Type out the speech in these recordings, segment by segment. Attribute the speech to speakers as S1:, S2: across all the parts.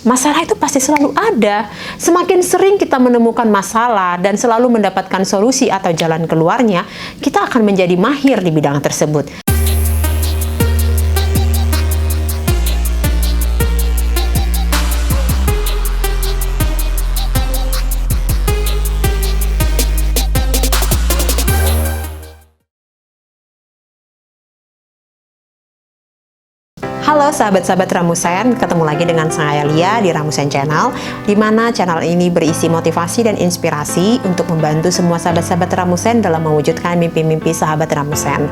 S1: Masalah itu pasti selalu ada. Semakin sering kita menemukan masalah dan selalu mendapatkan solusi atau jalan keluarnya, kita akan menjadi mahir di bidang tersebut. Halo sahabat-sahabat Ramusen, ketemu lagi dengan saya Lia di Ramusen Channel, di mana channel ini berisi motivasi dan inspirasi untuk membantu semua sahabat-sahabat Ramusen dalam mewujudkan mimpi-mimpi sahabat Ramusen.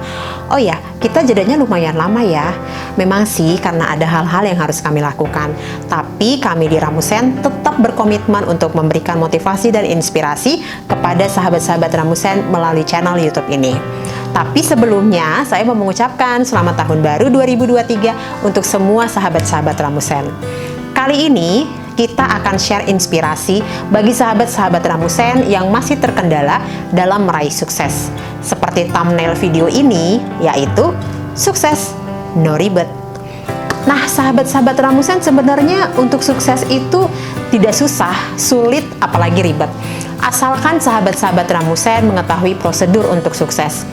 S1: Oh ya, kita jedanya lumayan lama ya. Memang sih karena ada hal-hal yang harus kami lakukan, tapi kami di Ramusen tetap berkomitmen untuk memberikan motivasi dan inspirasi kepada sahabat-sahabat Ramusen melalui channel YouTube ini. Tapi sebelumnya, saya mau mengucapkan selamat tahun baru 2023 untuk semua sahabat-sahabat Ramusen. Kali ini, kita akan share inspirasi bagi sahabat-sahabat Ramusen yang masih terkendala dalam meraih sukses. Seperti thumbnail video ini, yaitu sukses, no ribet. Nah, sahabat-sahabat Ramusen, sebenarnya untuk sukses itu tidak susah, sulit, apalagi ribet. Asalkan sahabat-sahabat Ramusen mengetahui prosedur untuk sukses.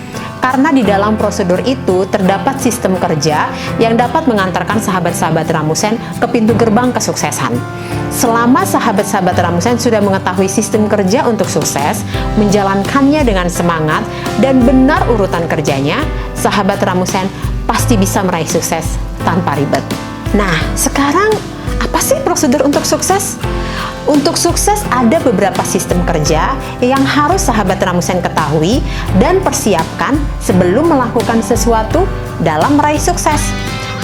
S1: Karena di dalam prosedur itu terdapat sistem kerja yang dapat mengantarkan sahabat-sahabat Ramusen ke pintu gerbang kesuksesan. Selama sahabat-sahabat Ramusen sudah mengetahui sistem kerja untuk sukses, menjalankannya dengan semangat, dan benar urutan kerjanya, sahabat Ramusen pasti bisa meraih sukses tanpa ribet. Nah, sekarang apa sih prosedur untuk sukses? Untuk sukses ada beberapa sistem kerja yang harus sahabat Ramusen ketahui dan persiapkan sebelum melakukan sesuatu dalam meraih sukses.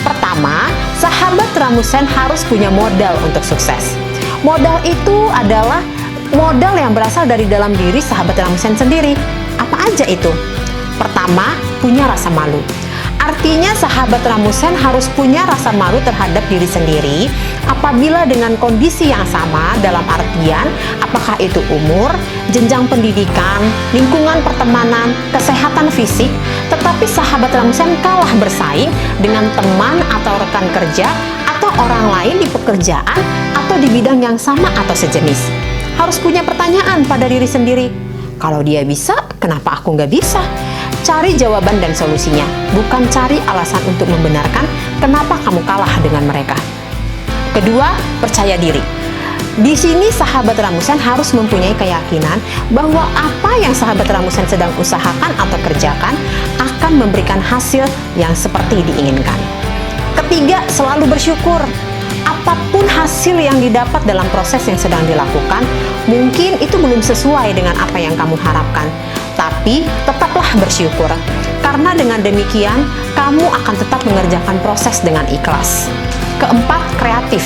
S1: Pertama, sahabat Ramusen harus punya modal untuk sukses. Modal itu adalah modal yang berasal dari dalam diri sahabat Ramusen sendiri. Apa aja itu? Pertama, punya rasa malu. Artinya sahabat Ramusen harus punya rasa malu terhadap diri sendiri apabila dengan kondisi yang sama, dalam artian apakah itu umur, jenjang pendidikan, lingkungan pertemanan, kesehatan fisik, tetapi sahabat Ramusen kalah bersaing dengan teman atau rekan kerja atau orang lain di pekerjaan atau di bidang yang sama atau sejenis. Harus punya pertanyaan pada diri sendiri, kalau dia bisa, kenapa aku nggak bisa? Cari jawaban dan solusinya, bukan cari alasan untuk membenarkan kenapa kamu kalah dengan mereka. Kedua, percaya diri. Di sini sahabat Ramusen harus mempunyai keyakinan bahwa apa yang sahabat Ramusen sedang usahakan atau kerjakan akan memberikan hasil yang seperti diinginkan. Ketiga, selalu bersyukur. Apapun hasil yang didapat dalam proses yang sedang dilakukan, mungkin itu belum sesuai dengan apa yang kamu harapkan. Tapi tetaplah bersyukur, karena dengan demikian kamu akan tetap mengerjakan proses dengan ikhlas. Keempat, kreatif.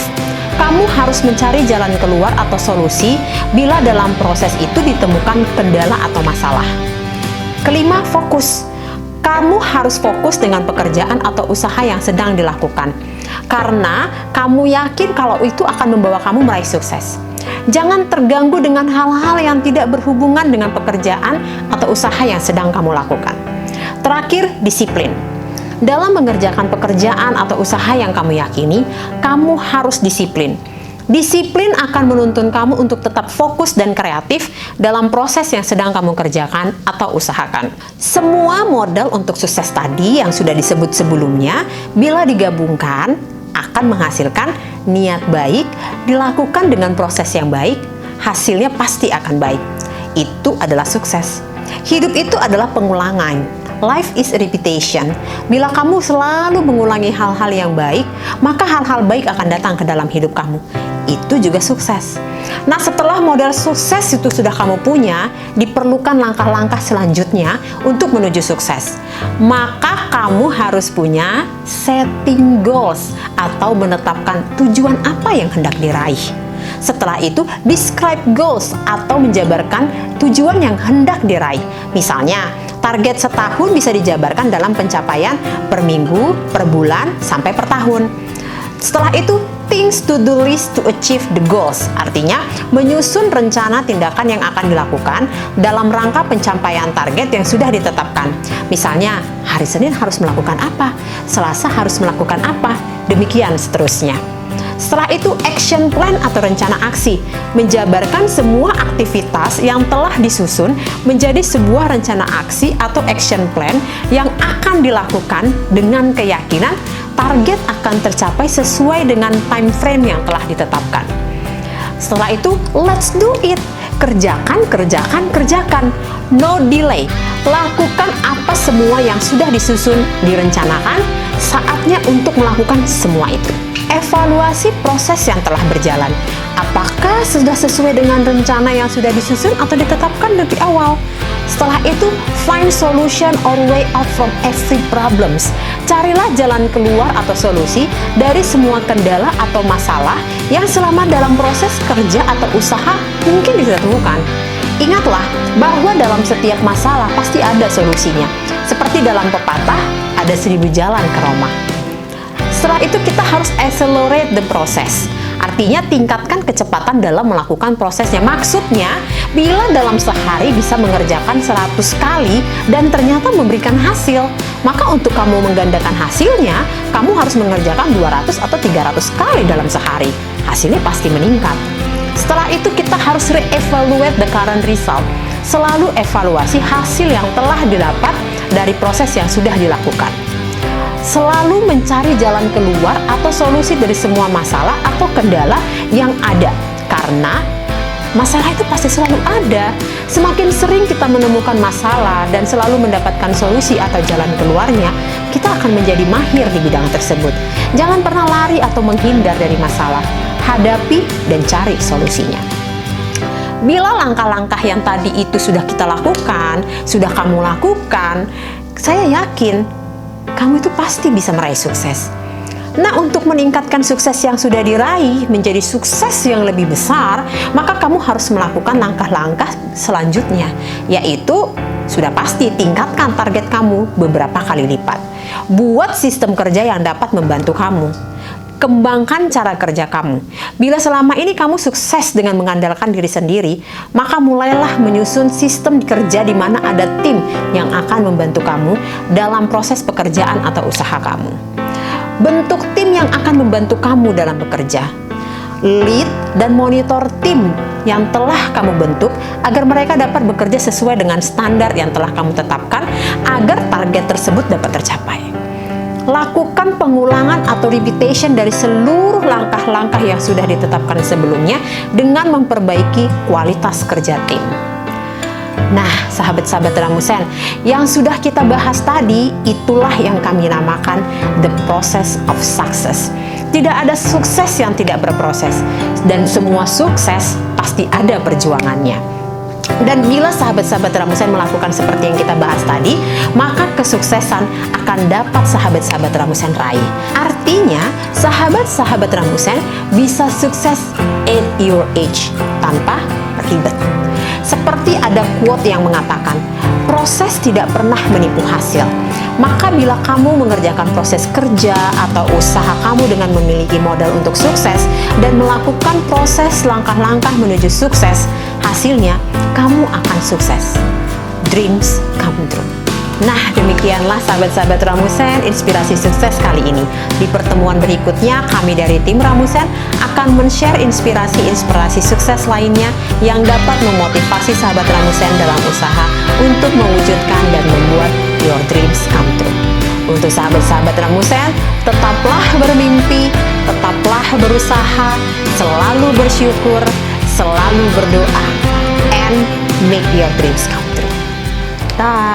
S1: Kamu harus mencari jalan keluar atau solusi bila dalam proses itu ditemukan kendala atau masalah. Kelima, fokus. Kamu harus fokus dengan pekerjaan atau usaha yang sedang dilakukan, karena kamu yakin kalau itu akan membawa kamu meraih sukses. Jangan terganggu dengan hal-hal yang tidak berhubungan dengan pekerjaan atau usaha yang sedang kamu lakukan. Terakhir, disiplin. Dalam mengerjakan pekerjaan atau usaha yang kamu yakini, kamu harus disiplin. Disiplin akan menuntun kamu untuk tetap fokus dan kreatif dalam proses yang sedang kamu kerjakan atau usahakan. Semua modal untuk sukses tadi yang sudah disebut sebelumnya, bila digabungkan, akan menghasilkan niat baik, dilakukan dengan proses yang baik, hasilnya pasti akan baik. Itu adalah sukses. Hidup itu adalah pengulangan. Life is a repetition. Bila kamu selalu mengulangi hal-hal yang baik, maka hal-hal baik akan datang ke dalam hidup kamu. Itu juga sukses. Nah, setelah modal sukses itu sudah kamu punya, diperlukan langkah-langkah selanjutnya untuk menuju sukses. Maka kamu harus punya setting goals atau menetapkan tujuan apa yang hendak diraih. Setelah itu, describe goals atau menjabarkan tujuan yang hendak diraih. Misalnya, target setahun bisa dijabarkan dalam pencapaian per minggu, per bulan, sampai per tahun. Setelah itu, things to do list to achieve the goals. Artinya, menyusun rencana tindakan yang akan dilakukan dalam rangka pencapaian target yang sudah ditetapkan. Misalnya, hari Senin harus melakukan apa, Selasa harus melakukan apa, demikian seterusnya. Setelah itu action plan atau rencana aksi, menjabarkan semua aktivitas yang telah disusun menjadi sebuah rencana aksi atau action plan yang akan dilakukan dengan keyakinan target akan tercapai sesuai dengan time frame yang telah ditetapkan. Setelah itu, let's do it. Kerjakan, kerjakan, kerjakan. No delay. Lakukan apa semua yang sudah disusun, direncanakan. Saatnya untuk melakukan semua itu. Evaluasi proses yang telah berjalan. Apakah sudah sesuai dengan rencana yang sudah disusun atau ditetapkan dari awal? Setelah itu, find solution or way out from every problems. Carilah jalan keluar atau solusi dari semua kendala atau masalah yang selama dalam proses kerja atau usaha mungkin bisa temukan. Ingatlah bahwa dalam setiap masalah pasti ada solusinya. Seperti dalam pepatah, ada 1000 jalan ke Roma. Setelah itu kita harus accelerate the process. Artinya tingkatkan kecepatan dalam melakukan prosesnya. Maksudnya, bila dalam sehari bisa mengerjakan 100 kali dan ternyata memberikan hasil, maka untuk kamu menggandakan hasilnya, kamu harus mengerjakan 200 atau 300 kali dalam sehari. Hasilnya pasti meningkat. Setelah itu kita harus re-evaluate the current result. Selalu evaluasi hasil yang telah didapat dari proses yang sudah dilakukan. Selalu mencari jalan keluar atau solusi dari semua masalah atau kendala yang ada. Karena masalah itu pasti selalu ada. Semakin sering kita menemukan masalah dan selalu mendapatkan solusi atau jalan keluarnya, kita akan menjadi mahir di bidang tersebut. Jangan pernah lari atau menghindar dari masalah. Hadapi dan cari solusinya. Bila langkah-langkah yang tadi itu sudah kita lakukan, sudah kamu lakukan, saya yakin kamu itu pasti bisa meraih sukses. Nah, untuk meningkatkan sukses yang sudah diraih menjadi sukses yang lebih besar, maka kamu harus melakukan langkah-langkah selanjutnya, yaitu sudah pasti tingkatkan target kamu beberapa kali lipat. Buat sistem kerja yang dapat membantu kamu. Kembangkan cara kerja kamu. Bila selama ini kamu sukses dengan mengandalkan diri sendiri, maka mulailah menyusun sistem kerja di mana ada tim yang akan membantu kamu dalam proses pekerjaan atau usaha kamu. Bentuk tim yang akan membantu kamu dalam bekerja. Lead dan monitor tim yang telah kamu bentuk agar mereka dapat bekerja sesuai dengan standar yang telah kamu tetapkan agar target tersebut dapat tercapai. Lakukan pengulangan atau repetition dari seluruh langkah-langkah yang sudah ditetapkan sebelumnya dengan memperbaiki kualitas kerja tim. Nah, sahabat-sahabat Ramusen, yang sudah kita bahas tadi, itulah yang kami namakan the process of success. Tidak ada sukses yang tidak berproses, dan semua sukses pasti ada perjuangannya. Dan bila sahabat-sahabat Ramusen melakukan seperti yang kita bahas tadi, maka kesuksesan akan dapat sahabat-sahabat Ramusen raih. Artinya, sahabat-sahabat Ramusen bisa sukses at your age tanpa ribet. Seperti ada quote yang mengatakan, proses tidak pernah menipu hasil. Maka bila kamu mengerjakan proses kerja atau usaha kamu dengan memiliki modal untuk sukses dan melakukan proses langkah-langkah menuju sukses, hasilnya kamu akan sukses. Dreams come true. Nah, demikianlah sahabat-sahabat Ramusen inspirasi sukses kali ini. Di pertemuan berikutnya, kami dari tim Ramusen akan men-share inspirasi-inspirasi sukses lainnya yang dapat memotivasi sahabat Ramusen dalam usaha untuk mewujudkan dan membuat your dreams come true. Untuk sahabat-sahabat Ramusen, tetaplah bermimpi, tetaplah berusaha, selalu bersyukur, selalu berdoa, and make your dreams come true. Dah.